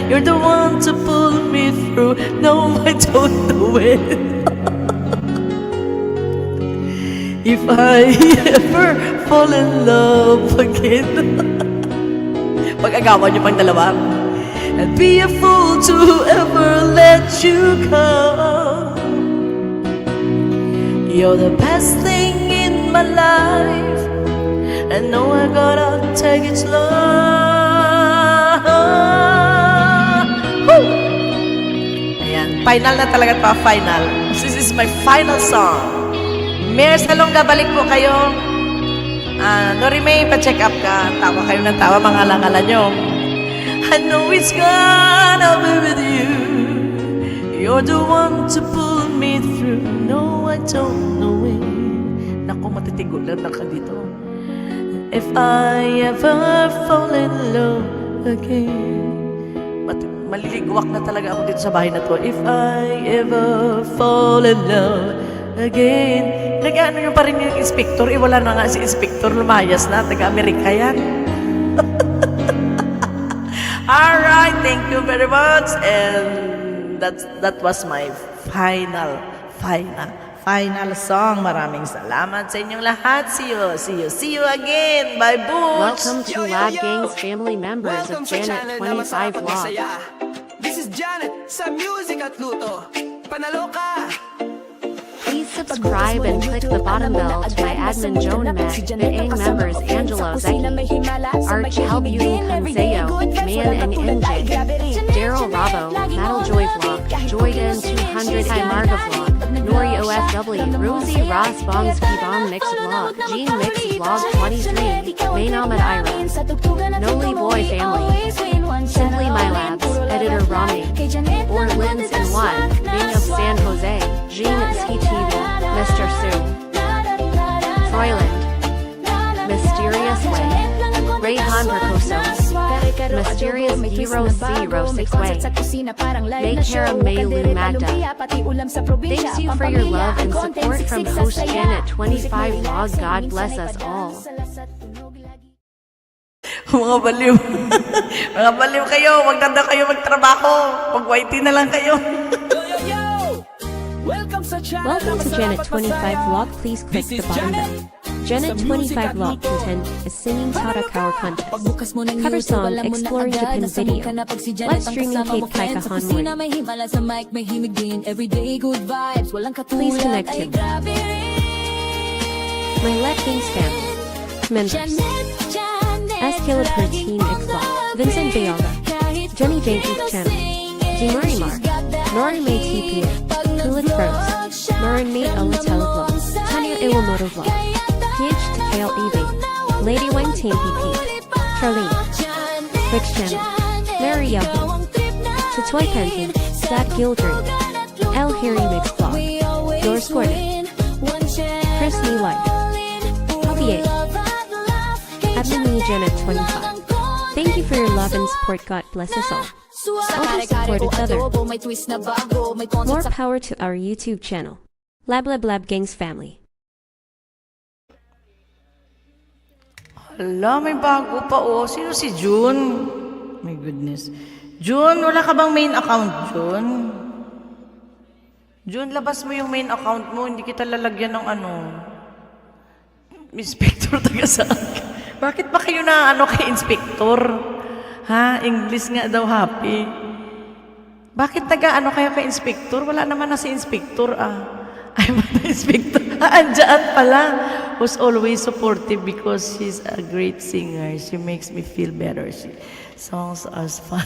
You're the one to pull me through. No, I don't know it. If I ever fall in love again, pag-agawan niyo pang dalawa, I'd be a fool to ever let you go. You're the best thing in my life. I know I gotta take it slow. Woo! Ayan, final na talaga pa, final. This is my final song. Mayor Salonga, balik po kayo. Nori May, pa-check up ka. Tawa kayo ng tawa, mga langala nyo. I know it's gonna be with you. You're the one to pull me through. No, I don't know it. Naku, matitigo lang na ka dito. If I ever fall in love again. Maliligwak na talaga ako dito sa bahay na to. If I ever fall in love again. Nag-ano nyo pa rin yung inspector. Wala na nga si inspector. Lumayas na. Taga-Amerika yan. Alright, thank you very much. And that was my final song. Maraming salamat sa inyong lahat. See you again. Bye, Boots. Welcome to Lab Gang's family members of Janet 25 Vlog. This is Janet sa Music at Luto. Panalo ka! Please subscribe and click the bottom bell to my admin Jonah Mac, the A members Angelo Zeki, Arch Helbuyung Hanseo, Man and NJ, Daryl Rabo, Metal Joy Vlog, Joyden 200 High Marga Vlog, Nori OFW, Rosie Ross Bongs Kibon Mix Vlog, Gene Mix Vlog 23, Maynamad Ira, Noli Boy Family, Simply My Labs, Editor Rami, Orlins and One, Bing of San Jose, Gene CTV, Mr. Sue, Troyland, Mysterious Way, Rayhan Percoso, Mysterious Hero 06 Way, Maycara Maylu Magda. Thanks you for your love and support from host Janet 25 Vlog. God bless us all. Mga baliw. Mga baliw kayo. Magtanda kayo magtrabaho. Pag-whitey na lang kayo. Welcome to Janet 25 Vlog. Please click the bottom bell. Janet 25 Vlog content is singing Tarakawar contest. Cover song Exploring Japan video. Live streaming Kate Kaika Hanmuri. Please connect to my Lab Gang's family members. S. Caleb her team X Vlog. Vincent Bayaga. Jenny Jenkins channel. Jimari Mar. Nori May TPA. Kulit Rose. Norin May Olatel Vlog. Tanya Iwamoto Vlog. PH to Kale Eve. Lady Wang Team PP. Charlene. Rick Channel. Mary Yahoo. Chatoy Penton. Dad Gildred. L. Harry Mix Vlog. Yours Gordon. Chris Me Life. Poppy 8. Admin Me Janet 25. Thank you for your love and support. God bless us all. Also support each other. More power to our YouTube channel. Lab Gang's family. Hala, may bago pa oh. Sino si June? My goodness. June, wala ka bang main account, June? June, labas mo yung main account mo. Hindi kita lalagyan ng ano. Inspector taga saan ka? Bakit ba kayo na ano kay inspector? Ha? English nga daw happy. Bakit taga ano kayo kay inspector? Wala naman na si inspector Ay, wala inspector. Andyan pala. Was always supportive because she's a great singer. She makes me feel better. Songs are fun.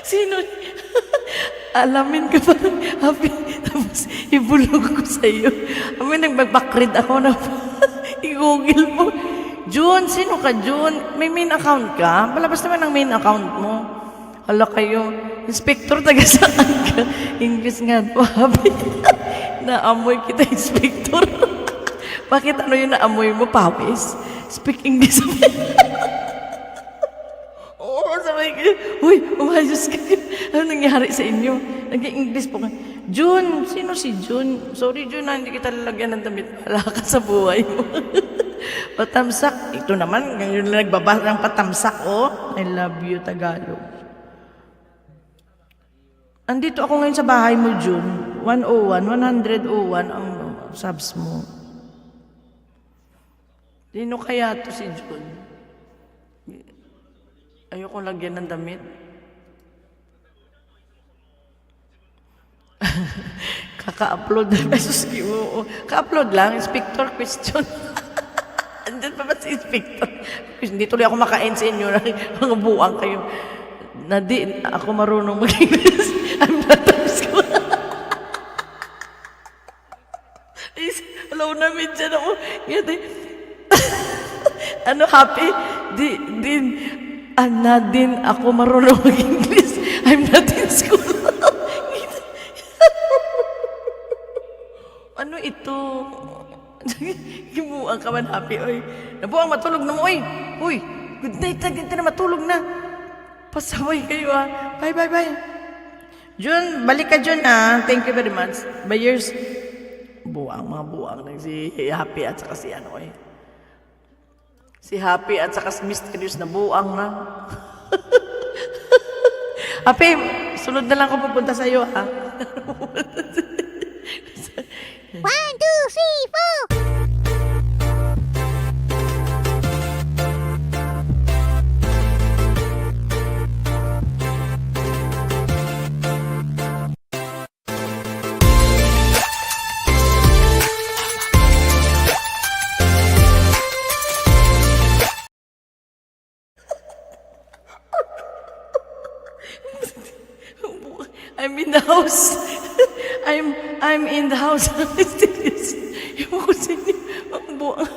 Sino? Alamin ka pa ng happy. Tapos ibulog ko sa iyo. Amin, nag-backread ako na i-google mo. June, sino ka, June? May main account ka? Palabas naman ang main account mo. Hala kayo. Inspector, taga saan ka? English nga, happy. Naamoy kita, inspector. Bakit ano yung naamoy mo, pawis? Speak English. Oo, sabi ko, uy, umayos ka. Ano nangyari sa inyo? Nag-English po ka. June, sino si June? Sorry, June, hindi kita lalagyan ng damit. Wala ka sa buhay mo. Patamsak. Ito naman, ngayon na nagbabasa ng patamsak, oh. I love you, Tagalog. Andito ako ngayon sa bahay mo, June. 101 ang subs mo. Sino kaya to si June? Ayoko lagyan ng damit. Kaka-upload. Jesus, ka-upload lang. Inspector question. Andyan pa ba si Inspector? Hindi tuloy ako makain sa inyo. Mga buwang kayo. Na di ako marunong mag-English. I'm not a school. Hello na, medyan ako. Ano, happy? Din ako marunong mag-English. I'm not in school. Ano ito? Gibuang ka man, happy, oy. Nabuang, matulog na mo, oy. Uy, good night, ganti na matulog na. Pasaway kayo, ah. Bye. Jun, balik ka, Jun, ah. Thank you very much. By years, mga buwang. Si Happy at saka si ano, eh. Si Happy at saka si Mysterious na buwang na. Happy, sunod na lang ako pupunta sa iyo, ha? 1, 2, 3, 4. I'm in the house. I'm in the house. Mysterious. Yung ko sa inyo, ang buwang.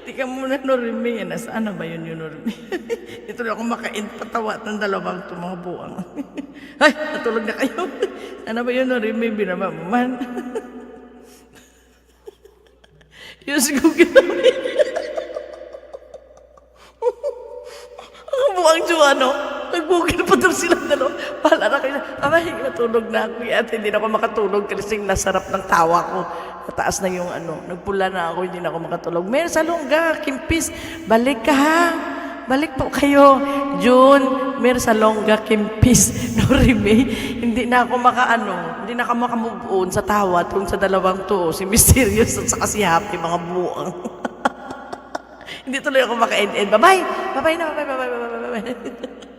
Di ka muna, Norime. Nasaan na ba yun yung Norime? Ito na ako makain patawa ng dalawang ito, mga buwang. Ay, natulog na kayo. Ano ba yun, Norime? Binaba mo man. Use Google namin. Ang buwang Joano. Nag-google pa daw silang dalawa. Bahala na kayo. Abay, matulog na ako. At hindi na ako makatulog kasi nasarap ng tawa ko. Nataas na yung ano. Nagpula na ako, hindi na ako makatulog. Mer Salonga, Kimpis, balik ka ha. Balik po kayo. June, Mer Salonga, Kimpis, Norime. Hindi na ako hindi na ako makamove on sa tawa tungkol sa dalawang to. Si Mysterious at saka si Happy, mga buwang. Hindi tuloy ako maka-end-end. Bye-bye. Bye-bye na. Bye-bye.